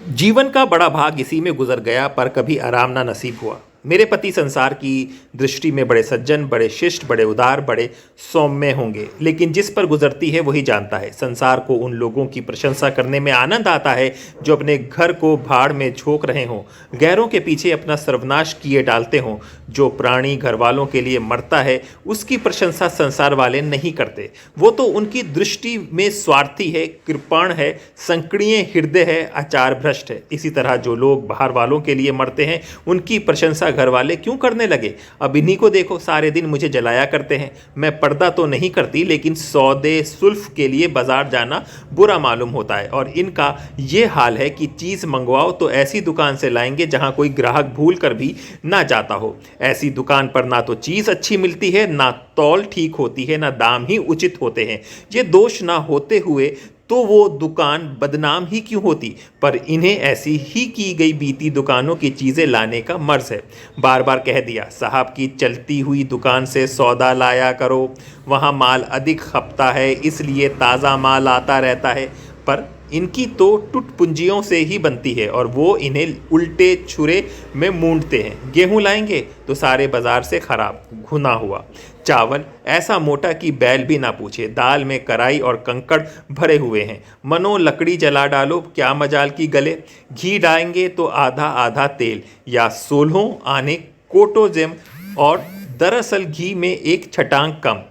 जीवन का बड़ा भाग इसी में गुजर गया, पर कभी आराम ना नसीब हुआ। मेरे पति संसार की दृष्टि में बड़े सज्जन, बड़े शिष्ट, बड़े उदार, बड़े सौम्य होंगे, लेकिन जिस पर गुजरती है वही जानता है। संसार को उन लोगों की प्रशंसा करने में आनंद आता है जो अपने घर को भाड़ में झोंक रहे हों, गैरों के पीछे अपना सर्वनाश किए डालते हों। जो प्राणी घर वालों के लिए मरता है, उसकी प्रशंसा संसार वाले नहीं करते। वो तो उनकी दृष्टि में स्वार्थी है, कृपण है, संकीर्ण हृदय है, आचार भ्रष्ट है। इसी तरह जो लोग बाहर वालों के लिए मरते हैं, उनकी प्रशंसा घर वाले क्यों करने लगे? अब इन्हीं को देखो, सारे दिन मुझे जलाया करते हैं। मैं पर्दा तो नहीं करती, लेकिन सौदे सुल्फ के लिए बाजार जाना बुरा मालूम होता है। और इनका ये हाल है कि चीज़ मंगवाओ तो ऐसी दुकान से लाएंगे जहां कोई ग्राहक भूल कर भी ना जाता हो। ऐसी दुकान पर ना तो चीज़ अच्छी मिलती है, ना तौल ठीक होती है, ना दाम ही उचित होते हैं। ये दोष ना होते हुए तो वो दुकान बदनाम ही क्यों होती? पर इन्हें ऐसी ही की गई बीती दुकानों की चीज़ें लाने का मर्ज है। बार बार कह दिया, साहब की चलती हुई दुकान से सौदा लाया करो, वहाँ माल अधिक खपता है, इसलिए ताज़ा माल आता रहता है। पर इनकी तो टुटपुंजियों से ही बनती है और वो इन्हें उल्टे छुरे में मूंढते हैं। गेहूं लाएंगे तो सारे बाजार से खराब, घुना हुआ। चावल ऐसा मोटा कि बैल भी ना पूछे। दाल में कराई और कंकड़ भरे हुए हैं, मनो लकड़ी जला डालो, क्या मजाल की गले। घी डालेंगे तो आधा आधा तेल या 16 आने कोटोजेम, और दरअसल घी में एक छटांग कम।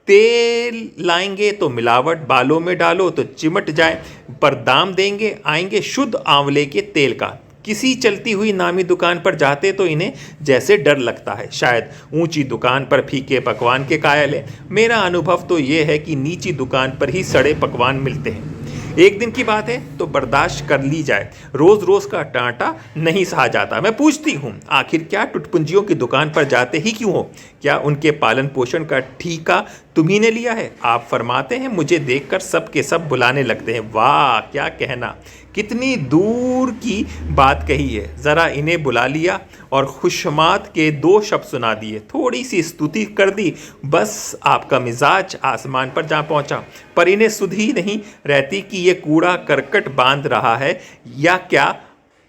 तेल लाएंगे तो मिलावट, बालों में डालो तो चिमट जाए। पर दाम देंगे आएंगे शुद्ध आंवले के तेल का। किसी चलती हुई नामी दुकान पर जाते तो इन्हें जैसे डर लगता है। शायद ऊंची दुकान पर फीके पकवान के कायल है। मेरा अनुभव तो ये है कि नीची दुकान पर ही सड़े पकवान मिलते हैं। एक दिन की बात है तो बर्दाश्त कर ली जाए, रोज रोज का टांटा नहीं सहा जाता। मैं पूछती हूँ, आखिर क्या टुटपुंजियों की दुकान पर जाते ही क्यों हो? क्या उनके पालन पोषण का ठीका तुम्ही ने लिया है? आप फरमाते हैं, मुझे देखकर सब के सब बुलाने लगते हैं। वाह क्या कहना, कितनी दूर की बात कही है। ज़रा इन्हें बुला लिया और खुशमात के 2 शब्द सुना दिए, थोड़ी सी स्तुति कर दी, बस आपका मिजाज आसमान पर जा पहुंचा। पर इन्हें सुध ही नहीं रहती कि ये कूड़ा करकट बांध रहा है या क्या।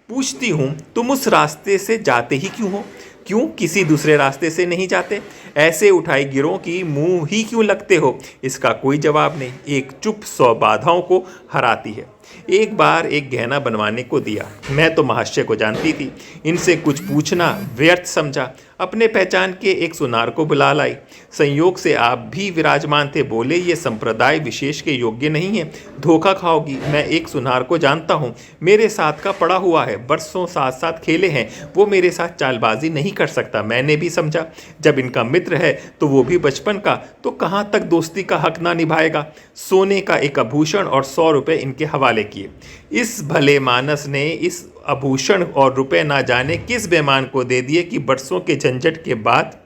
पूछती हूँ, तुम उस रास्ते से जाते ही क्यों हो? क्यों किसी दूसरे रास्ते से नहीं जाते? ऐसे उठाई गिरों की मुंह ही क्यों लगते हो? इसका कोई जवाब नहीं। एक चुप 100 बाधाओं को हराती है। एक बार एक गहना बनवाने को दिया। मैं तो महाशय को जानती थी, इनसे कुछ पूछना व्यर्थ समझा। अपने पहचान के एक सुनार को बुला लाई। संयोग से आप भी विराजमान थे। बोले, ये संप्रदाय विशेष के योग्य नहीं है, धोखा खाओगी। मैं एक सुनार को जानता हूँ, मेरे साथ का पड़ा हुआ है, बरसों साथ साथ खेले हैं, वो मेरे साथ चालबाजी नहीं कर सकता। मैंने भी समझा, जब इनका मित्र है तो वो भी बचपन का, तो कहाँ तक दोस्ती का हक ना निभाएगा। सोने का एक आभूषण और 100 रुपये इनके हवाले किए। इस भले मानस ने इस आभूषण और रुपए ना जाने किस बेईमान को दे दिए कि बरसों के झंझट के बाद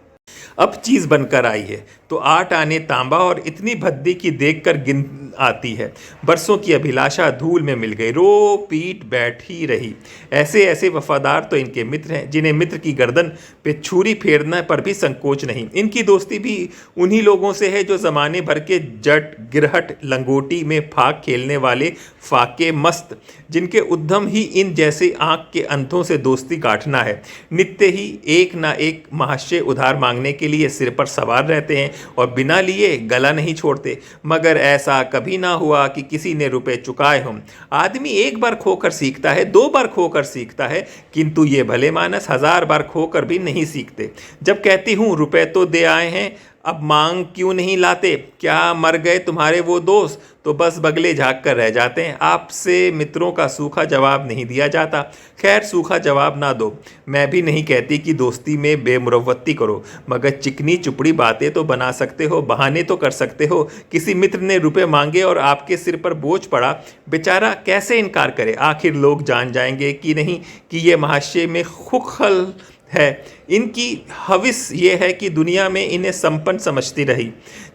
अब चीज़ बनकर आई है। तो 8 आने तांबा और इतनी भद्दी की देखकर गिन आती है। बरसों की अभिलाषा धूल में मिल गई, रो पीट बैठी रही। ऐसे ऐसे वफादार तो इनके मित्र हैं, जिन्हें मित्र की गर्दन पे छुरी फेरने पर भी संकोच नहीं। इनकी दोस्ती भी उन्हीं लोगों से है जो ज़माने भर के जट गिरहट लंगोटी में फाक खेलने वाले फाके मस्त, जिनके उद्यम ही इन जैसे आंख के अंधों से दोस्ती गांठना है। नित्य ही एक ना एक महाशय उधार मांगने के लिए सिर पर सवार रहते हैं और बिना लिए गला नहीं छोड़ते। मगर ऐसा कभी ना हुआ कि किसी ने रुपए चुकाए हों। आदमी एक बार खोकर सीखता है, 2 बार खोकर सीखता है, किंतु ये भले मानस 1000 बार खोकर भी नहीं सीखते। जब कहती हूँ रुपए तो दे आए हैं, अब मांग क्यों नहीं लाते? क्या मर गए तुम्हारे वो दोस्त? तो बस बगले झाँक कर रह जाते हैं। आपसे मित्रों का सूखा जवाब नहीं दिया जाता। खैर, सूखा जवाब ना दो। मैं भी नहीं कहती कि दोस्ती में बेमुरव्वती करो, मगर चिकनी चुपड़ी बातें तो बना सकते हो, बहाने तो कर सकते हो। किसी मित्र ने रुपए मांगे और आपके सिर पर बोझ पड़ा, बेचारा कैसे इनकार करे? आखिर लोग जान जाएंगे कि नहीं कि ये महाशय में खुखल है। इनकी हविस ये है कि दुनिया में इन्हें संपन्न समझती रही।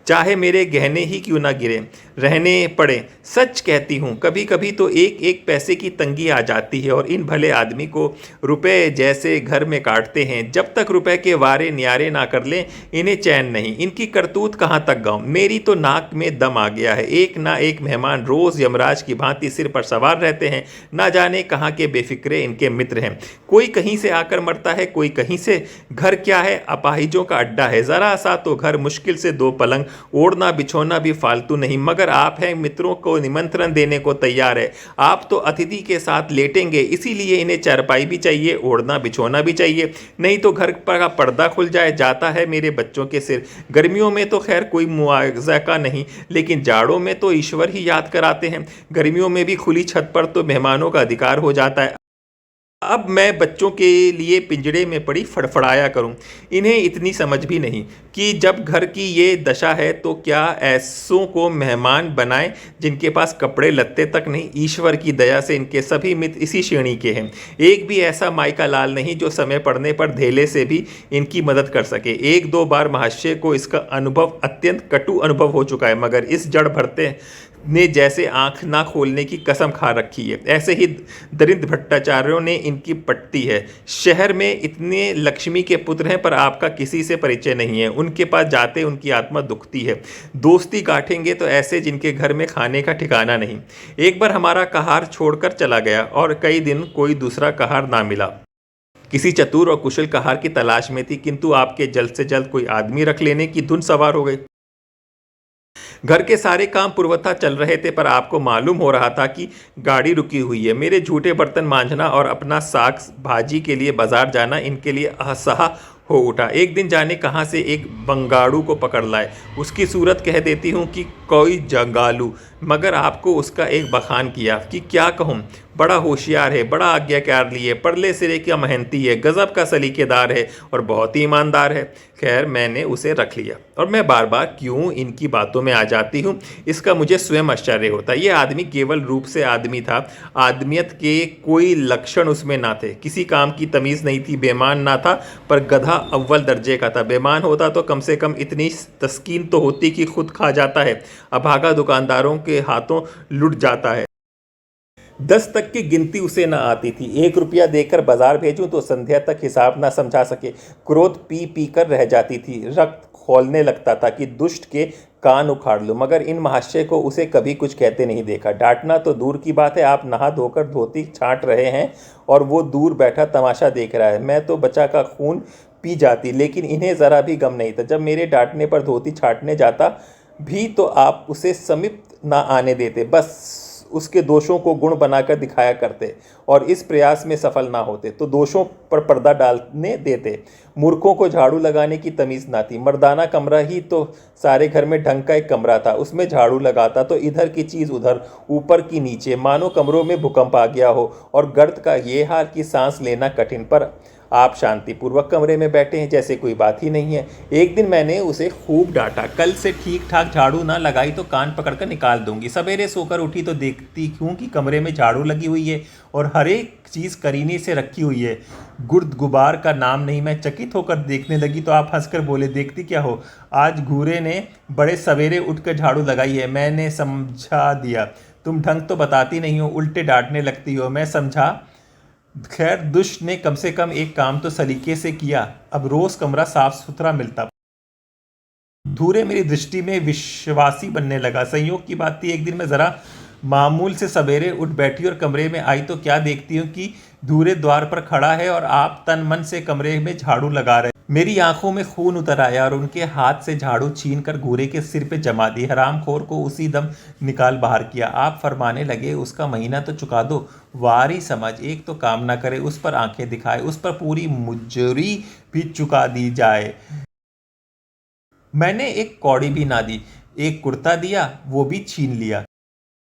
चाहे मेरे गहने ही क्यों ना गिरे रहने पड़े। सच कहती हूँ, कभी कभी तो एक एक पैसे की तंगी आ जाती है और इन भले आदमी को रुपए जैसे घर में काटते हैं। जब तक रुपए के वारे न्यारे ना कर लें इन्हें चैन नहीं। इनकी करतूत कहाँ तक गाऊं, मेरी तो नाक में दम आ गया है। एक ना एक मेहमान रोज यमराज की भांति सिर पर सवार रहते हैं। ना जाने कहाँ के बेफिक्रे इनके मित्र हैं। कोई कहीं से आकर मरता है, कोई कहीं से। घर क्या है, अपाहिजों का अड्डा है। जरा सा तो घर, मुश्किल से 2 पलंग, ओढ़ना बिछोना भी फालतू नहीं। मगर आप हैं, मित्रों को निमंत्रण देने को तैयार है। आप तो अतिथि के साथ लेटेंगे, इसीलिए इन्हें चारपाई भी चाहिए, ओढ़ना बिछोना भी चाहिए, नहीं तो घर पर का पर्दा खुल जाता है मेरे बच्चों के सिर। गर्मियों में तो खैर कोई मुआवजा का नहीं, लेकिन जाड़ों में तो ईश्वर ही याद कराते हैं। गर्मियों में भी खुली छत पर तो मेहमानों का अधिकार हो जाता है। अब मैं बच्चों के लिए पिंजड़े में पड़ी फड़फड़ाया करूं। इन्हें इतनी समझ भी नहीं कि जब घर की ये दशा है तो क्या ऐसों को मेहमान बनाएं जिनके पास कपड़े लत्ते तक नहीं। ईश्वर की दया से इनके सभी मित्र इसी श्रेणी के हैं। एक भी ऐसा मायका लाल नहीं जो समय पड़ने पर धेले से भी इनकी मदद कर सके। 1-2 बार महाशय को इसका अनुभव, अत्यंत कटु अनुभव हो चुका है, मगर इस जड़ भरते ने जैसे आंख ना खोलने की कसम खा रखी है। ऐसे ही दरिद्र भट्टाचार्यों ने इनकी पट्टी है। शहर में इतने लक्ष्मी के पुत्र हैं पर आपका किसी से परिचय नहीं है। उनके पास जाते उनकी आत्मा दुखती है। दोस्ती गांठेंगे तो ऐसे जिनके घर में खाने का ठिकाना नहीं। एक बार हमारा कहार छोड़कर चला गया और कई दिन कोई दूसरा कहार ना मिला। किसी चतुर और कुशल कहार की तलाश में थी, किंतु आपके जल्द से जल्द कोई आदमी रख लेने की धुन सवार हो गई। घर के सारे काम पूर्वतः चल रहे थे पर आपको मालूम हो रहा था कि गाड़ी रुकी हुई है। मेरे झूठे बर्तन मांझना और अपना साग भाजी के लिए बाजार जाना इनके लिए असहा हो उठा। एक दिन जाने कहाँ से एक बंगाड़ू को पकड़ लाए। उसकी सूरत कह देती हूँ कि कोई जंगालू, मगर आपको उसका एक बखान किया कि क्या कहूँ, बड़ा होशियार है, बड़ा आज्ञाकार लिए, परले सिरे का मेहनती है, गजब का सलीकेदार है और बहुत ही ईमानदार है। खैर मैंने उसे रख लिया। और मैं बार बार क्यों इनकी बातों में आ जाती हूँ, इसका मुझे स्वयं आश्चर्य होता है। ये आदमी केवल रूप से आदमी था, आदमियत के कोई लक्षण उसमें ना थे। किसी काम की तमीज़ नहीं थी, बेमान ना था पर गधा अव्वल दर्जे का था। बेमान होता तो कम से कम इतनी तस्कीन तो होती कि खुद खा जाता है, अभागा दुकानदारों के हाथों लुट जाता है। 10 तक की गिनती उसे न आती थी। 1 रुपया देकर बाजार भेजूं तो संध्या तक हिसाब ना समझा सके। क्रोध पी पी कर रह जाती थी। रक्त खौलने लगता था कि दुष्ट के कान उखाड़ लूं, मगर इन महाशय को उसे कभी कुछ कहते नहीं देखा। डांटना तो दूर की बात है, आप नहा धोकर धोती छांट रहे हैं और वो दूर बैठा तमाशा देख रहा है। मैं तो बच्चा का खून पी जाती, लेकिन इन्हें ज़रा भी गम नहीं था। जब मेरे डांटने पर धोती छांटने जाता भी तो आप उसे समीप ना आने देते, बस उसके दोषों को गुण बनाकर दिखाया करते और इस प्रयास में सफल ना होते तो दोषों पर पर्दा डालने देते। मूर्खों को झाड़ू लगाने की तमीज़ ना थी। मर्दाना कमरा ही तो सारे घर में ढंग का एक कमरा था, उसमें झाड़ू लगाता तो इधर की चीज़ उधर, ऊपर की नीचे, मानो कमरों में भूकंप आ गया हो और गर्द का ये हाल कि सांस लेना कठिन, पर आप शांतिपूर्वक कमरे में बैठे हैं जैसे कोई बात ही नहीं है। एक दिन मैंने उसे खूब डांटा, कल से ठीक ठाक झाड़ू ना लगाई तो कान पकड़कर निकाल दूंगी। सवेरे सोकर उठी तो देखती हूँ कि कमरे में झाड़ू लगी हुई है और हर एक चीज़ करीने से रखी हुई है, गुर्द गुबार का नाम नहीं। मैं चकित होकर देखने लगी तो आप हंसकर बोले, देखती क्या हो, आज घूरे ने बड़े सवेरे उठकर झाड़ू लगाई है। मैंने समझा दिया, तुम ढंग तो बताती नहीं हो, उल्टे डांटने लगती हो। मैं समझा, खैर दुष्ट ने कम से कम एक काम तो सलीके से किया। अब रोज कमरा साफ सुथरा मिलता। धूरे मेरी दृष्टि में विश्वासी बनने लगा। संयोग की बात थी, एक दिन मैं जरा मामूल से सवेरे उठ बैठी और कमरे में आई तो क्या देखती हूँ कि धूरे द्वार पर खड़ा है और आप तन मन से कमरे में झाड़ू लगा रहे। मेरी आंखों में खून उतर आया और उनके हाथ से झाड़ू छीन कर घूरे के सिर पे जमा दी। हरामखोर को उसी दम निकाल बाहर किया। आप फरमाने लगे, उसका महीना तो चुका दो। वारी समझ, एक तो काम ना करे, उस पर आंखें दिखाए, उस पर पूरी मुजरी भी चुका दी जाए। मैंने एक कौड़ी भी ना दी, एक कुर्ता दिया वो भी छीन लिया।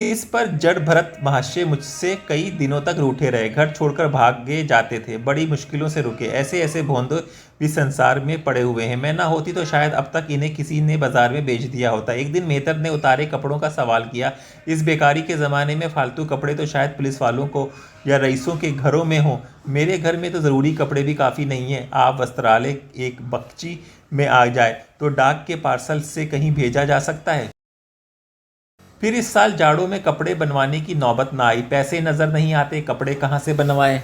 इस पर जड़ भरत महाशय मुझसे कई दिनों तक रूठे रहे, घर छोड़कर भागे जाते थे, बड़ी मुश्किलों से रुके। ऐसे ऐसे भोंदे भी संसार में पड़े हुए हैं। मैं ना होती तो शायद अब तक इन्हें किसी ने बाजार में बेच दिया होता। एक दिन मेहतर ने उतारे कपड़ों का सवाल किया। इस बेकारी के ज़माने में फालतू कपड़े तो शायद पुलिस वालों को या रईसों के घरों में हों। मेरे घर में तो ज़रूरी कपड़े भी काफ़ी नहीं हैं। आप वस्त्रालय एक बख्ची में आ जाए तो डाक के पार्सल से कहीं भेजा जा सकता है। फिर इस साल जाड़ों में कपड़े बनवाने की नौबत ना आई। पैसे नज़र नहीं आते, कपड़े कहाँ से बनवाए।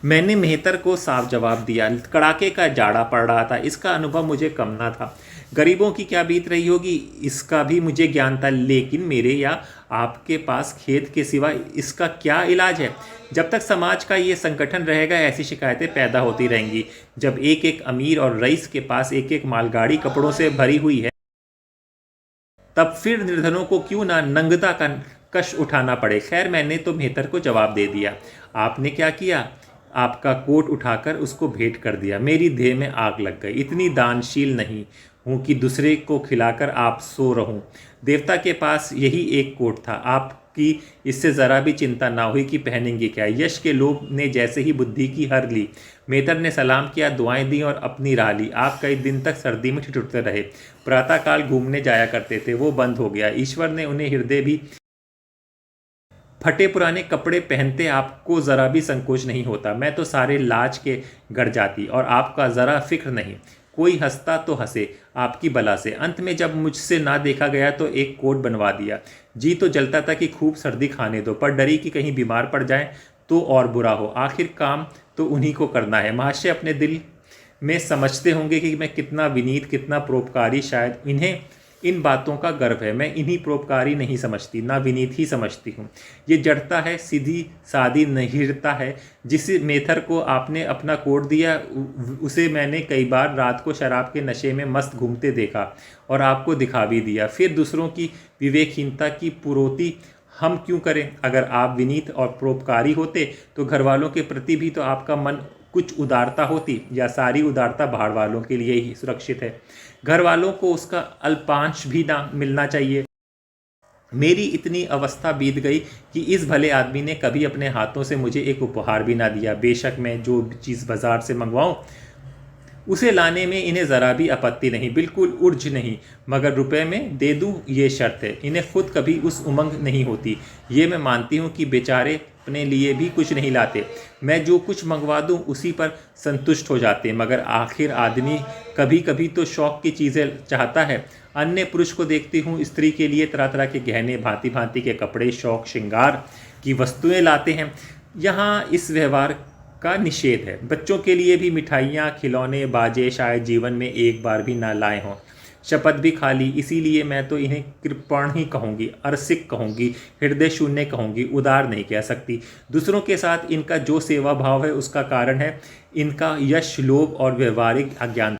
मैंने मेहतर को साफ जवाब दिया। कड़ाके का जाड़ा पड़ रहा था, इसका अनुभव मुझे कम ना था। गरीबों की क्या बीत रही होगी इसका भी मुझे ज्ञान था, लेकिन मेरे या आपके पास खेत के सिवा इसका क्या इलाज है। जब तक समाज का ये संगठन रहेगा ऐसी शिकायतें पैदा होती रहेंगी। जब एक एक अमीर और रईस के पास एक एक मालगाड़ी कपड़ों से भरी हुई है, तब फिर निर्धनों को क्यों ना नंगता का कष्ट उठाना पड़े। खैर, मैंने तो मेहतर को जवाब दे दिया। आपने क्या किया? आपका कोट उठाकर उसको भेंट कर दिया। मेरी देह में आग लग गई। इतनी दानशील नहीं हूँ कि दूसरे को खिलाकर आप सो रहूं। देवता के पास यही एक कोट था, आपकी इससे ज़रा भी चिंता ना हुई कि पहनेंगे क्या। यश के लोभ ने जैसे ही बुद्धि की हर ली। मेहतर ने सलाम किया, दुआएं दी और अपनी राह ली। आप कई दिन तक सर्दी में ठिठुरते रहे। प्रातःकाल घूमने जाया करते थे, वो बंद हो गया। ईश्वर ने उन्हें हृदय भी फटे पुराने कपड़े पहनते आपको ज़रा भी संकोच नहीं होता। मैं तो सारे लाज के गड़ जाती और आपका ज़रा फिक्र नहीं। कोई हंसता तो हंसे आपकी बला से। अंत में जब मुझसे ना देखा गया तो एक कोट बनवा दिया। जी तो जलता था कि खूब सर्दी खाने दो, पर डरी कि कहीं बीमार पड़ जाए तो और बुरा हो। आखिर काम तो उन्हीं को करना है। महाशय अपने दिल में समझते होंगे कि मैं कितना विनीत, कितना परोपकारी। शायद इन्हें इन बातों का गर्व है। मैं इन्हीं परोपकारी नहीं समझती, ना विनीत ही समझती हूँ। ये जड़ता है, सीधी सादी नहीरता है। जिस मेथर को आपने अपना कोट दिया उसे मैंने कई बार रात को शराब के नशे में मस्त घूमते देखा और आपको दिखा भी दिया। फिर दूसरों की विवेकहीनता की पुरोती हम क्यों करें। अगर आप विनीत और परोपकारी होते तो घर वालों के प्रति भी तो आपका मन कुछ उदारता होती, या सारी उदारता बाहर वालों के लिए ही सुरक्षित है। घर वालों को उसका अल्पांश भी ना मिलना चाहिए। मेरी इतनी अवस्था बीत गई कि इस भले आदमी ने कभी अपने हाथों से मुझे एक उपहार भी ना दिया। बेशक मैं जो चीज़ बाजार से मंगवाऊं उसे लाने में इन्हें ज़रा भी आपत्ति नहीं, बिल्कुल उर्ज नहीं, मगर रुपए में दे दूं ये शर्त है। इन्हें खुद कभी उस उमंग नहीं होती। ये मैं मानती हूँ कि बेचारे अपने लिए भी कुछ नहीं लाते। मैं जो कुछ मंगवा दूं उसी पर संतुष्ट हो जाते, मगर आखिर आदमी कभी कभी तो शौक़ की चीज़ें चाहता है। अन्य पुरुष को देखती हूँ, स्त्री के लिए तरह तरह के गहने, भांति भांति के कपड़े, शौक श्रृंगार की वस्तुएं लाते हैं। यहाँ इस व्यवहार का निषेध है। बच्चों के लिए भी मिठाइयाँ, खिलौने, बाजे शायद जीवन में एक बार भी ना लाए हों। शपथ भी खा ली। इसीलिए मैं तो इन्हें कृपण ही कहूँगी, अरसिक कहूँगी, हृदय शून्य कहूँगी, उदार नहीं कह सकती। दूसरों के साथ इनका जो सेवा भाव है उसका कारण है इनका यश, लोभ और व्यवहारिक अज्ञान।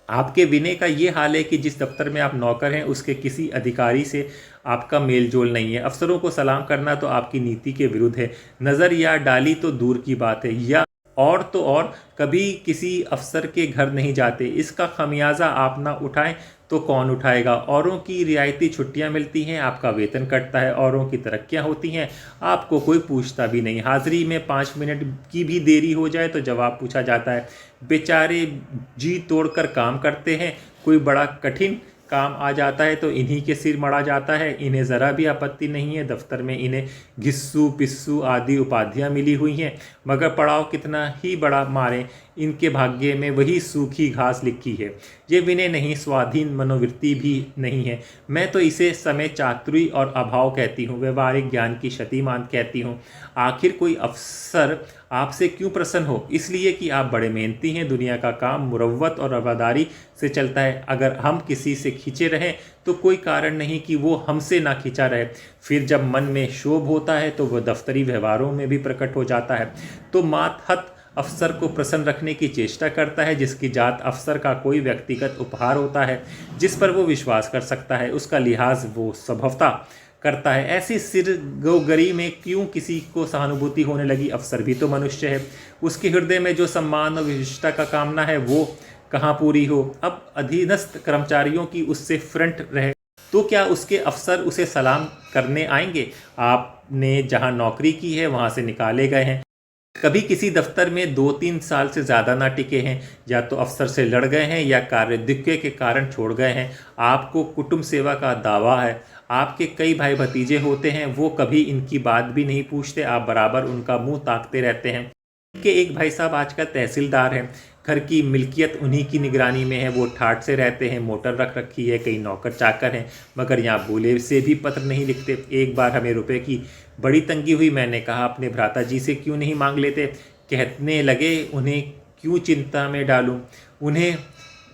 आपके विनय का ये हाल है कि जिस दफ्तर में आप नौकर हैं उसके किसी अधिकारी से आपका मेल जोल नहीं है। अफसरों को सलाम करना तो आपकी नीति के विरुद्ध है। नज़र या डाली तो दूर की बात है, या और तो और कभी किसी अफसर के घर नहीं जाते। इसका खमियाजा आप ना उठाएं तो कौन उठाएगा। औरों की रियायती छुट्टियां मिलती हैं, आपका वेतन कटता है। औरों की तरक्कियां होती हैं, आपको कोई पूछता भी नहीं। हाजिरी में 5 मिनट की भी देरी हो जाए तो जवाब पूछा जाता है। बेचारे जी तोड़कर काम करते हैं, कोई बड़ा कठिन काम आ जाता है तो इन्हीं के सिर मढ़ा जाता है। इन्हें ज़रा भी आपत्ति नहीं है। दफ्तर में इन्हें घिस्सू पिस्सू आदि उपाधियां मिली हुई हैं, मगर पड़ाव कितना ही बड़ा मारें, इनके भाग्य में वही सूखी घास लिखी है। ये विनय नहीं, स्वाधीन मनोवृत्ति भी नहीं है। मैं तो इसे समय चातुरी और अभाव कहती हूँ, व्यवहारिक ज्ञान की क्षतिमान कहती हूँ। आखिर कोई अफसर आपसे क्यों प्रसन्न हो? इसलिए कि आप बड़े मेहनती हैं। दुनिया का काम मुरव्वत और रवादारी से चलता है। अगर हम किसी से खींचे रहें तो कोई कारण नहीं कि वो हमसे ना खींचा रहे। फिर जब मन में क्षोभ होता है तो वह दफ्तरी व्यवहारों में भी प्रकट हो जाता है। तो मातहत अफसर को प्रसन्न रखने की चेष्टा करता है। जिसकी जात अफसर का कोई व्यक्तिगत उपहार होता है जिस पर वो विश्वास कर सकता है, उसका लिहाज वो स्वभावतः करता है। ऐसी सिरगोगरी में क्यों किसी को सहानुभूति होने लगी? अफसर भी तो मनुष्य है। उसके हृदय में जो सम्मान और विशिष्टता का कामना है वो कहाँ पूरी हो? अब अधीनस्थ कर्मचारियों की उससे फ्रंट रहे तो क्या उसके अफसर उसे सलाम करने आएंगे? आपने जहाँ नौकरी की है वहाँ से निकाले गए हैं। कभी किसी दफ्तर में 2-3 साल से ज़्यादा ना टिके हैं, या तो अफसर से लड़ गए हैं या कार्यधिक्य के कारण छोड़ गए हैं। आपको कुटुंब सेवा का दावा है। आपके कई भाई भतीजे होते हैं, वो कभी इनकी बात भी नहीं पूछते। आप बराबर उनका मुंह ताकते रहते हैं। के एक भाई साहब आजकल तहसीलदार हैं। घर की मिल्कियत उन्हीं की निगरानी में है, वो ठाठ से रहते हैं, मोटर रख रखी है, कई नौकर चाकर हैं, मगर यहाँ बोले से भी पत्र नहीं लिखते। एक बार हमें रुपए की बड़ी तंगी हुई, मैंने कहा अपने भ्राता जी से क्यों नहीं मांग लेते। कहने लगे उन्हें क्यों चिंता में डालूं, उन्हें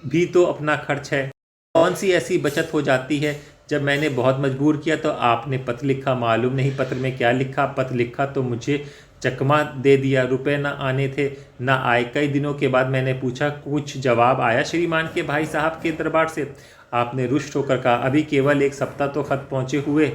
भी तो अपना खर्च है, कौन सी ऐसी बचत हो जाती है। जब मैंने बहुत मजबूर किया तो आपने पत्र लिखा, मालूम नहीं पत्र में क्या लिखा। पत्र लिखा तो मुझे चकमा दे दिया, रुपए न आने थे न आए। कई दिनों के बाद मैंने पूछा कुछ जवाब आया श्रीमान के भाई साहब के दरबार से। आपने रुष्ट होकर कहा अभी केवल 1 सप्ताह तो खत पहुँचे हुए,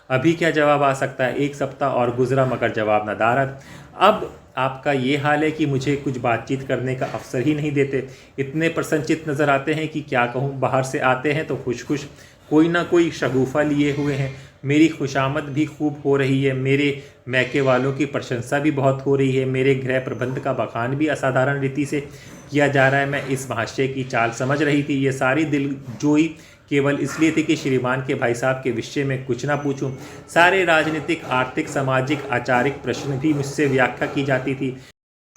अभी क्या जवाब आ सकता है। 1 सप्ताह और गुजरा मगर जवाब न दारद। अब आपका ये हाल है कि मुझे कुछ बातचीत करने का अवसर ही नहीं देते। इतने प्रसन्नचित्त नज़र आते हैं कि क्या कहूँ। बाहर से आते हैं तो खुश खुश, कोई ना कोई शगुफा लिए हुए हैं। मेरी खुशामद भी खूब हो रही है, मेरे मैके वालों की प्रशंसा भी बहुत हो रही है, मेरे गृह प्रबंध का बखान भी असाधारण रीति से किया जा रहा है। मैं इस महाशय की चाल समझ रही थी। ये सारी दिलजोई केवल इसलिए थी कि श्रीमान के भाई साहब के विषय में कुछ ना पूछूं। सारे राजनीतिक, आर्थिक, सामाजिक, आचारिक प्रश्न भी मुझसे व्याख्या की जाती थी,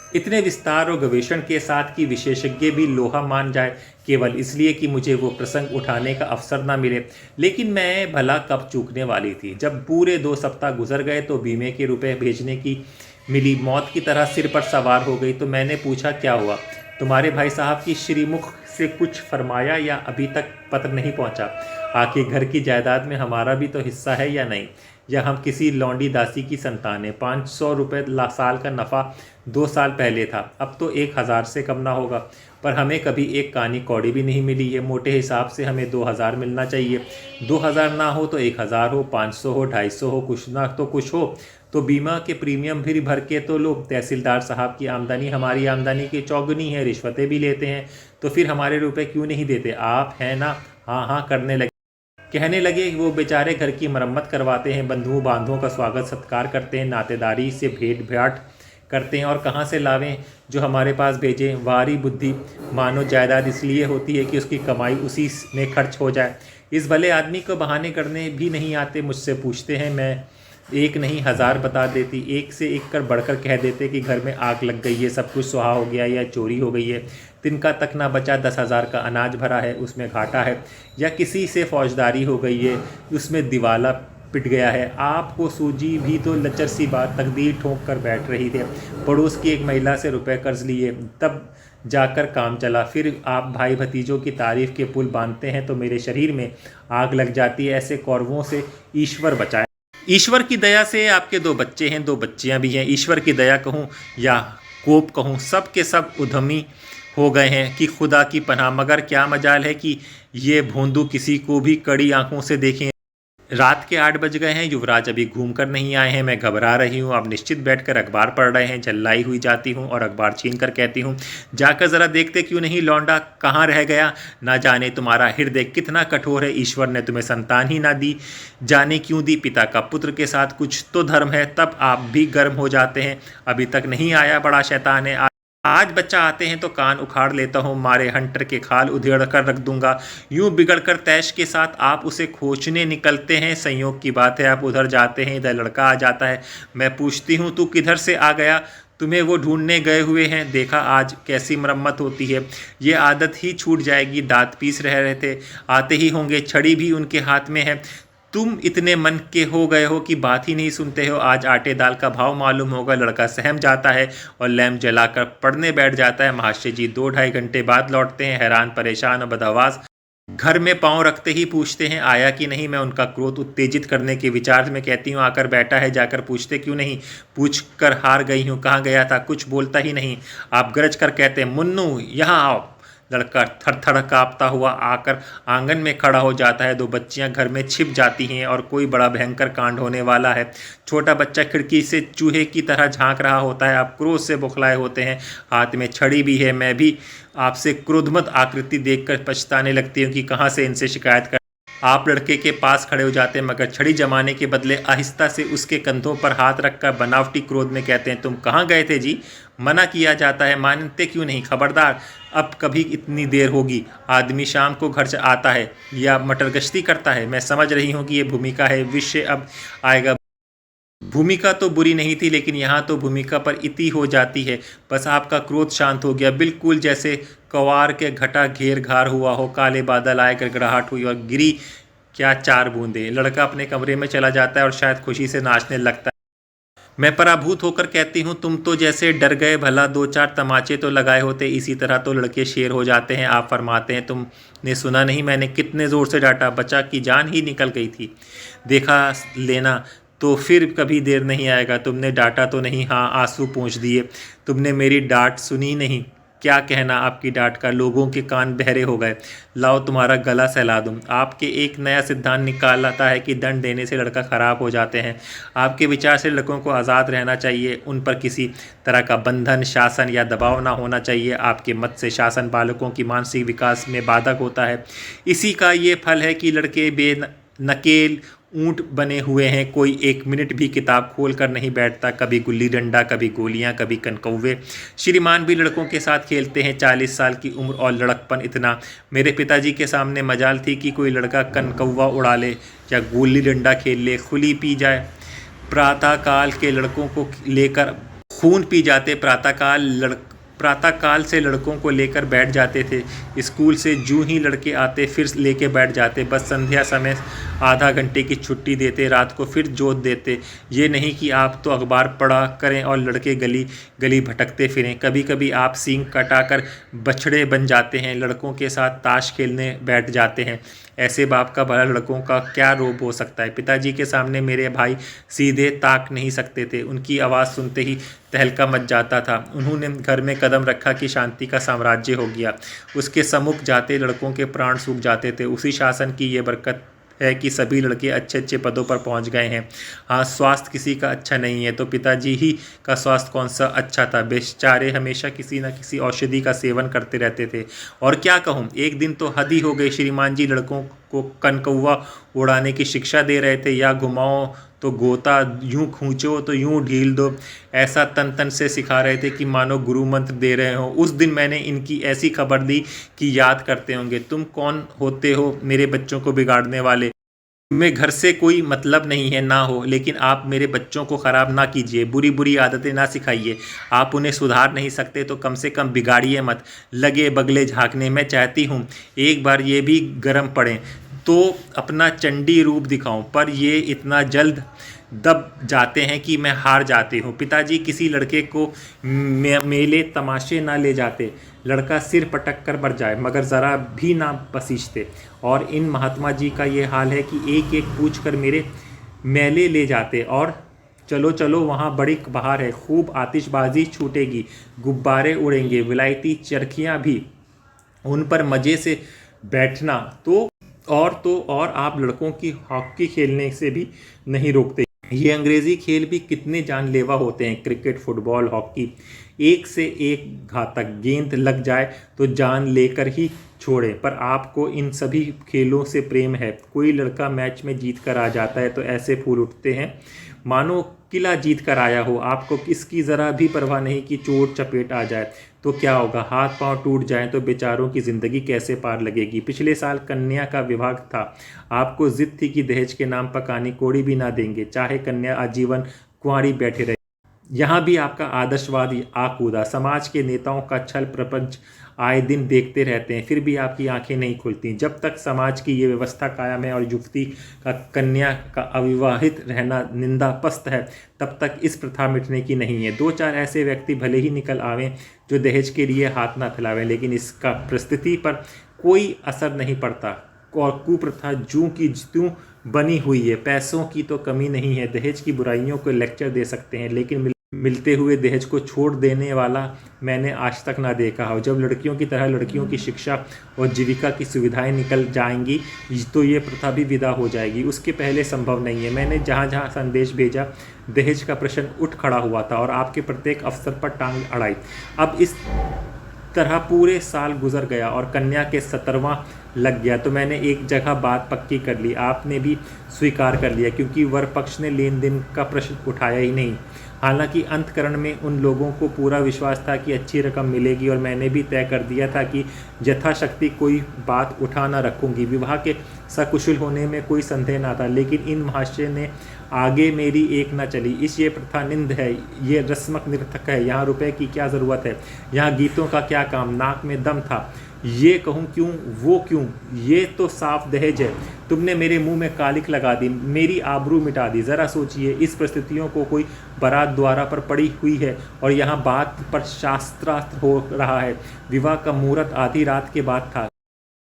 इतने विस्तार और गवेषण के साथ कि विशेषज्ञ भी लोहा मान जाए, केवल इसलिए कि मुझे वो प्रसंग उठाने का अवसर ना मिले। लेकिन मैं भला कब चूकने वाली थी। जब पूरे 2 सप्ताह गुजर गए तो बीमे के रुपए भेजने की मिली मौत की तरह सिर पर सवार हो गई। तो मैंने पूछा क्या हुआ, तुम्हारे भाई साहब की श्रीमुख से कुछ फरमाया या अभी तक पत्र नहीं पहुंचा। आखिर घर की जायदाद में हमारा भी तो हिस्सा है या नहीं, या हम किसी लौंडी दासी की संतान है। 500 रुपये साल का नफ़ा 2 साल पहले था, अब तो 1000 से कम ना होगा। पर हमें कभी एक कानी कौड़ी भी नहीं मिली है। मोटे हिसाब से हमें 2000 मिलना चाहिए। 2000 ना हो तो 1000 हो, 500 हो, 250 हो, कुछ ना तो कुछ हो। तो बीमा के प्रीमियम भी भर के तो लो। तहसीलदार साहब की आमदनी हमारी आमदनी की चौगुनी है, रिश्वतें भी लेते हैं, तो फिर हमारे रुपए क्यों नहीं देते। आप हैं ना, हाँ हाँ करने लगे। कहने लगे वो बेचारे घर की मरम्मत करवाते हैं, बंधुओं बांधुओं का स्वागत सत्कार करते हैं, नातेदारी से भेंट भाट करते हैं, और कहाँ से लावें जो हमारे पास भेजें। वारी बुद्धि, मानो जायदाद इसलिए होती है कि उसकी कमाई उसी में खर्च हो जाए। इस भले आदमी को बहाने करने भी नहीं आते। मुझसे पूछते हैं, मैं एक नहीं 1000 बता देती, एक से एक कर बढ़कर कह देते कि घर में आग लग गई है, सब कुछ सुहा हो गया या चोरी हो गई है, तिनका तक ना बचा, 10,000 का अनाज भरा है उसमें घाटा है, या किसी से फौजदारी हो गई है उसमें दिवाला पिट गया है। आपको सूझी भी तो लचर सी बात, तकदीर ठोंक कर बैठ रही थी। पड़ोस की एक महिला से रुपए कर्ज लिए, तब जाकर काम चला। फिर आप भाई भतीजों की तारीफ के पुल बांधते हैं तो मेरे शरीर में आग लग जाती है। ऐसे कौरवों से ईश्वर बचाए। ईश्वर की दया से आपके 2 बच्चे हैं, 2 बच्चियां भी हैं। ईश्वर की दया कहूँ या कोप कहूँ, सब के सब उद्यमी हो गए हैं कि खुदा की पनाह। मगर क्या मजाल है कि ये भोंदू किसी को भी कड़ी आंखों से देखें। रात के 8 बज गए हैं, युवराज अभी घूम कर नहीं आए हैं। मैं घबरा रही हूँ। अब निश्चित बैठकर अखबार पढ़ रहे हैं। झल्लाई हुई जाती हूँ और अखबार छीन कर कहती हूँ, जाकर ज़रा देखते क्यों नहीं, लौंडा कहाँ रह गया। ना जाने तुम्हारा हृदय कितना कठोर है, ईश्वर ने तुम्हें संतान ही ना दी, जाने क्यों दी। पिता का पुत्र के साथ कुछ तो धर्म है, तब आप भी गर्म हो जाते हैं। अभी तक नहीं आया, बड़ा शैतान है। आज बच्चा आते हैं तो कान उखाड़ लेता हूँ, मारे हंटर के खाल उधेड़ कर रख दूंगा। यूं बिगड़ कर तैश के साथ आप उसे खोजने निकलते हैं। संयोग की बात है आप उधर जाते हैं, इधर लड़का आ जाता है। मैं पूछती हूँ तू किधर से आ गया, तुम्हें वो ढूंढने गए हुए हैं। देखा आज कैसी मरम्मत होती है, ये आदत ही छूट जाएगी। दांत पीस रहे थे, आते ही होंगे, छड़ी भी उनके हाथ में है। तुम इतने मन के हो गए हो कि बात ही नहीं सुनते हो। आज आटे दाल का भाव मालूम होगा। लड़का सहम जाता है और लैंप जलाकर पढ़ने बैठ जाता है। महाशय जी 2-2.5 घंटे बाद लौटते हैं, हैरान परेशान और बदहवास। घर में पाँव रखते ही पूछते हैं आया कि नहीं। मैं उनका क्रोध उत्तेजित करने के विचार में कहती हूँ आकर बैठा है, जाकर पूछते क्यों नहीं। पूछ कर हार गई हूँ, कहाँ गया था, कुछ बोलता ही नहीं। आप गरज कर कहते हैं, मुन्नू यहाँ आओ। लड़का थर-थर काँपता हुआ आकर आंगन में खड़ा हो जाता है। 2 बच्चियां घर में छिप जाती हैं और कोई बड़ा भयंकर कांड होने वाला है। छोटा बच्चा खिड़की से चूहे की तरह झांक रहा होता है। आप क्रोध से बौखलाए होते हैं, हाथ में छड़ी भी है। मैं भी आपसे क्रोधमत आकृति देखकर पछताने लगती हूँ कि कहाँ से इनसे शिकायत कर। आप लड़के के पास खड़े हो जाते हैं, मगर छड़ी जमाने के बदले आहिस्ता से उसके कंधों पर हाथ रखकर बनावटी क्रोध में कहते हैं, तुम कहाँ गए थे जी। मना किया जाता है, मानते क्यों नहीं। खबरदार, अब कभी इतनी देर होगी। आदमी शाम को घर से आता है या मटर गश्ती करता है। मैं समझ रही हूँ कि ये भूमिका है, विषय अब आएगा। भूमिका तो बुरी नहीं थी, लेकिन यहाँ तो भूमिका पर इति हो जाती है। बस आपका क्रोध शांत हो गया, बिल्कुल जैसे कवार के घटा घेर घार हुआ हो, काले बादल आए, गड़गड़ाहट हुई और गिरी क्या 4 बूंदें। लड़का अपने कमरे में चला जाता है और शायद खुशी से नाचने लगता है। मैं पराभूत होकर कहती हूँ, तुम तो जैसे डर गए, भला 2-4 तमाचे तो लगाए होते। इसी तरह तो लड़के शेर हो जाते हैं। आप फरमाते हैं, तुमने सुना नहीं मैंने कितने ज़ोर से डांटा, बच्चा की जान ही निकल गई थी। देखा लेना तो फिर कभी देर नहीं आएगा। तुमने डांटा तो नहीं? हाँ, आंसू पोंछ दिए। तुमने मेरी डांट सुनी नहीं? क्या कहना आपकी डांट का, लोगों के कान बहरे हो गए। लाओ तुम्हारा गला सहला दूं। आपके एक नया सिद्धांत निकाल आता है कि दंड देने से लड़का खराब हो जाते हैं। आपके विचार से लड़कों को आज़ाद रहना चाहिए, उन पर किसी तरह का बंधन, शासन या दबाव ना होना चाहिए। आपके मत से शासन बालकों की मानसिक विकास में बाधक होता है। इसी का ये फल है कि लड़के बेनकेल ऊँट बने हुए हैं। कोई 1 मिनट भी किताब खोल कर नहीं बैठता। कभी गुल्ली डंडा, कभी गोलियां, कभी कनकौवे। श्रीमान भी लड़कों के साथ खेलते हैं। 40 साल की उम्र और लड़कपन इतना। मेरे पिताजी के सामने मजाल थी कि कोई लड़का कनकौवा उड़ा ले या गुल्ली डंडा खेल ले, खुली पी जाए। प्रातःकाल के लड़कों को लेकर खून पी जाते। प्रातःकाल से लड़कों को लेकर बैठ जाते थे। स्कूल से जूं ही लड़के आते फिर लेके बैठ जाते। बस संध्या समय आधा घंटे की छुट्टी देते, रात को फिर जोत देते। ये नहीं कि आप तो अखबार पढ़ा करें और लड़के गली गली भटकते फिरें। कभी कभी आप सींग कटाकर बछड़े बन जाते हैं, लड़कों के साथ ताश खेलने बैठ जाते हैं। ऐसे बाप का भला लड़कों का क्या रोब हो सकता है। पिताजी के सामने मेरे भाई सीधे ताक नहीं सकते थे। उनकी आवाज़ सुनते ही तहलका मच जाता था। उन्होंने घर में कदम रखा कि शांति का साम्राज्य हो गया। उसके सम्मुख जाते लड़कों के प्राण सूख जाते थे। उसी शासन की ये बरकत है कि सभी लड़के अच्छे अच्छे पदों पर पहुंच गए हैं। हाँ, स्वास्थ्य किसी का अच्छा नहीं है तो पिताजी ही का स्वास्थ्य कौन सा अच्छा था। बेचारे हमेशा किसी न किसी औषधि का सेवन करते रहते थे। और क्या कहूँ, एक दिन तो हद ही हो गई। श्रीमान जी लड़कों को कनकौवा उड़ाने की शिक्षा दे रहे थे। या घुमाओ तो गोता, यूं खींचो तो यूं ढील दो, ऐसा तन तन से सिखा रहे थे कि मानो गुरु मंत्र दे रहे हो। उस दिन मैंने इनकी ऐसी खबर दी कि याद करते होंगे। तुम कौन होते हो मेरे बच्चों को बिगाड़ने वाले? तुम्हें घर से कोई मतलब नहीं है ना हो, लेकिन आप मेरे बच्चों को ख़राब ना कीजिए, बुरी बुरी आदतें ना सिखाइए। आप उन्हें सुधार नहीं सकते तो कम से कम बिगाड़िए मत। लगे बगले झाँकने में चाहती हूँ एक बार ये भी गर्म पड़ें तो अपना चंडी रूप दिखाऊं, पर ये इतना जल्द दब जाते हैं कि मैं हार जाती हूँ। पिताजी किसी लड़के को मेले तमाशे ना ले जाते, लड़का सिर पटक कर मर जाए, मगर ज़रा भी ना बसीजते। और इन महात्मा जी का ये हाल है कि एक एक पूछ कर मेरे मेले ले जाते। और चलो चलो वहाँ बड़ी बहार है, खूब आतिशबाजी छूटेगी, गुब्बारे उड़ेंगे, विलायती चरखियाँ भी, उन पर मज़े से बैठना। तो और आप लड़कों की हॉकी खेलने से भी नहीं रोकते। ये अंग्रेज़ी खेल भी कितने जानलेवा होते हैं। क्रिकेट, फुटबॉल, हॉकी, एक से एक घातक। गेंद लग जाए तो जान लेकर ही छोड़े। पर आपको इन सभी खेलों से प्रेम है। कोई लड़का मैच में जीत कर आ जाता है तो ऐसे फूल उठते हैं मानो किला जीत कर आया हो। आपको इसकी ज़रा भी परवाह नहीं कि चोट चपेट आ जाए तो क्या होगा, हाथ पांव टूट जाएं तो बेचारों की ज़िंदगी कैसे पार लगेगी। पिछले साल कन्या का विवाह था। आपको जिद थी कि दहेज के नाम पर कानी कोड़ी भी ना देंगे, चाहे कन्या आजीवन कुंवारी बैठे रहे। यहाँ भी आपका आदर्शवाद आ कूदा। समाज के नेताओं का छल प्रपंच आए दिन देखते रहते हैं, फिर भी आपकी आंखें नहीं खुलती। जब तक समाज की ये व्यवस्था कायम है और युवती का कन्या का अविवाहित रहना निंदापस्त है, तब तक इस प्रथा मिटने की नहीं है। 2-4 ऐसे व्यक्ति भले ही निकल आवें जो दहेज के लिए हाथ ना फैलावें, लेकिन इसका परिस्थिति पर कोई असर नहीं पड़ता। और कुप्रथा जूं की त्यों बनी हुई है। पैसों की तो कमी नहीं है, दहेज की बुराइयों को लेक्चर दे सकते हैं, लेकिन मिलते हुए दहेज को छोड़ देने वाला मैंने आज तक ना देखा हो। जब लड़कियों की तरह लड़कियों की शिक्षा और जीविका की सुविधाएं निकल जाएंगी तो ये प्रथा भी विदा हो जाएगी। उसके पहले संभव नहीं है। मैंने जहाँ जहाँ संदेश भेजा दहेज का प्रश्न उठ खड़ा हुआ था और आपके प्रत्येक अवसर पर टांग अड़ाई। अब इस तरह पूरे साल गुजर गया और कन्या के 17वां लग गया तो मैंने एक जगह बात पक्की कर ली। आपने भी स्वीकार कर लिया, क्योंकि वर पक्ष ने लेन देन का प्रश्न उठाया ही नहीं। हालांकि अंतकरण में उन लोगों को पूरा विश्वास था कि अच्छी रकम मिलेगी और मैंने भी तय कर दिया था कि यथाशक्ति कोई बात उठा ना रखूंगी। विवाह के सकुशल होने में कोई संदेह ना था, लेकिन इन महाशय ने आगे मेरी एक न चली। इस ये प्रथा निंद है, ये रस्मक निरर्थक है। यहाँ रुपए की क्या ज़रूरत है, यहाँ गीतों का क्या काम, नाक में दम था, ये कहूँ क्यों वो क्यों, ये तो साफ दहेज है। तुमने मेरे मुंह में कालिख लगा दी, मेरी आबरू मिटा दी। ज़रा सोचिए, इस परिस्थितियों को कोई बारात द्वारा पर पड़ी हुई है और यहाँ बात पर शास्त्रास्त्र हो रहा है। विवाह का मुहूर्त आधी रात के बाद था।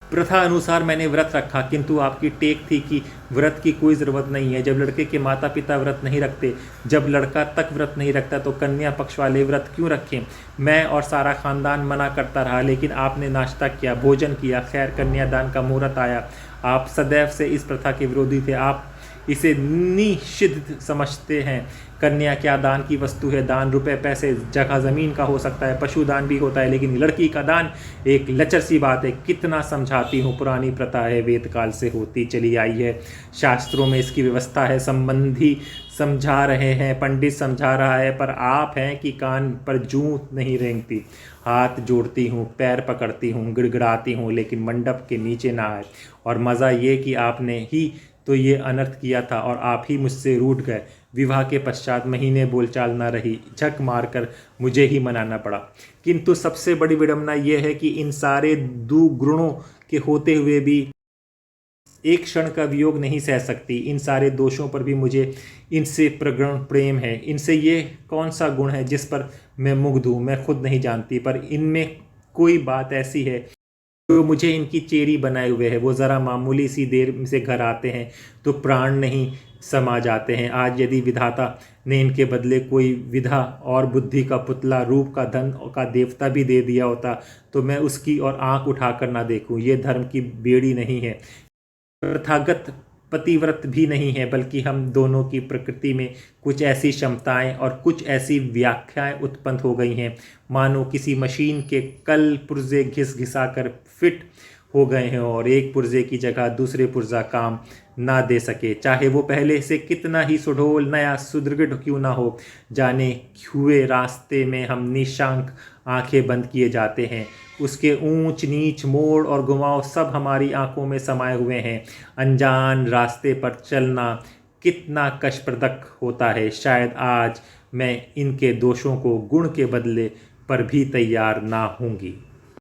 प्रथा अनुसार मैंने व्रत रखा, किंतु आपकी टेक थी कि व्रत की कोई ज़रूरत नहीं है। जब लड़के के माता पिता व्रत नहीं रखते, जब लड़का तक व्रत नहीं रखता, तो कन्या पक्ष वाले व्रत क्यों रखें। मैं और सारा ख़ानदान मना करता रहा, लेकिन आपने नाश्ता किया, भोजन किया, खैर कन्यादान का मुहूर्त आया। आप सदैव से इस प्रथा के विरोधी थे, आप इसे निषिद्ध समझते हैं। कन्या क्या दान की वस्तु है। दान रुपए पैसे जगह ज़मीन का हो सकता है, पशु दान भी होता है, लेकिन लड़की का दान एक लचर सी बात है। कितना समझाती हूँ, पुरानी प्रथा है, वेद काल से होती चली आई है, शास्त्रों में इसकी व्यवस्था है, संबंधी समझा रहे हैं, पंडित समझा रहा है, पर आप हैं कि कान पर जूं नहीं रेंगती। हाथ जोड़ती हूँ, पैर पकड़ती हूँ, गिड़गिड़ाती हूँ, लेकिन मंडप के नीचे ना आए। और मज़ा ये कि आपने ही तो ये अनर्थ किया था और आप ही मुझसे रूठ गए। विवाह के पश्चात महीने बोलचाल न रही, झक मारकर मुझे ही मनाना पड़ा। किंतु सबसे बड़ी विडंबना यह है कि इन सारे दुर्गुणों के होते हुए भी एक क्षण का वियोग नहीं सह सकती। इन सारे दोषों पर भी मुझे इनसे प्रगाढ़ प्रेम है। इनसे ये कौन सा गुण है जिस पर मैं मुग्ध हूँ, मैं खुद नहीं जानती, पर इनमें कोई बात ऐसी है जो मुझे इनकी चेरी बनाए हुए है। वो ज़रा मामूली सी देर से घर आते हैं तो प्राण नहीं समा जाते हैं। आज यदि विधाता ने इनके बदले कोई विधा और बुद्धि का पुतला, रूप का धन का देवता भी दे दिया होता, तो मैं उसकी और आंख उठाकर ना देखूं। ये धर्म की बेड़ी नहीं है, प्रथागत पतिव्रत भी नहीं है, बल्कि हम दोनों की प्रकृति में कुछ ऐसी क्षमताएं और कुछ ऐसी व्याख्याएं उत्पन्न हो गई हैं, मानो किसी मशीन के कल पुर्जे घिस घिसा कर फिट हो गए हैं और एक पुर्जे की जगह दूसरे पुर्जा काम ना दे सके, चाहे वो पहले से कितना ही सुडौल नया सुदृढ़ क्यों ना हो। जाने हुए रास्ते में हम निशांक आंखें बंद किए जाते हैं, उसके ऊंच नीच मोड़ और घुमाव सब हमारी आंखों में समाये हुए हैं। अनजान रास्ते पर चलना कितना कष्टप्रदक होता है। शायद आज मैं इनके दोषों को गुण के बदले पर भी तैयार ना होंगी।